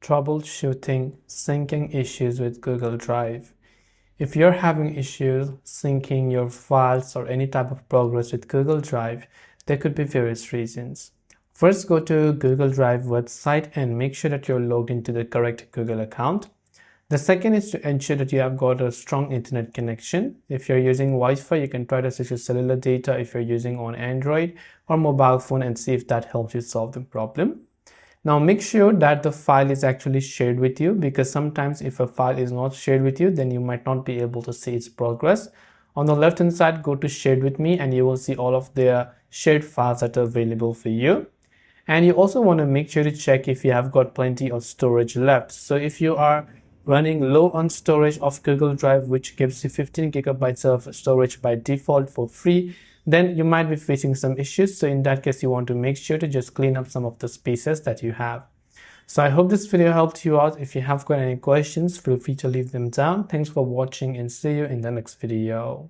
troubleshooting syncing issues with Google Drive. If you're having issues syncing your files or any type of progress with Google Drive, there could be various reasons. First, go to Google Drive website and make sure that you're logged into the correct Google account. The second is to ensure that you have got a strong internet connection. If you're using Wi-Fi, you can try to switch your cellular data if you're using on Android or mobile phone and see if that helps you solve the problem. Now make sure that the file is actually shared with you, because sometimes if a file is not shared with you, then you might not be able to see its progress. On the left hand side, go to shared with me and you will see all of the shared files that are available for you. And you also want to make sure to check if you have got plenty of storage left. So if you are running low on storage of Google Drive, which gives you 15 gigabytes of storage by default for free, then you might be facing some issues. So in that case, you want to make sure to just clean up some of the spaces that you have. So I hope this video helped you out. If you have got any questions, feel free to leave them down. Thanks for watching and see you in the next video.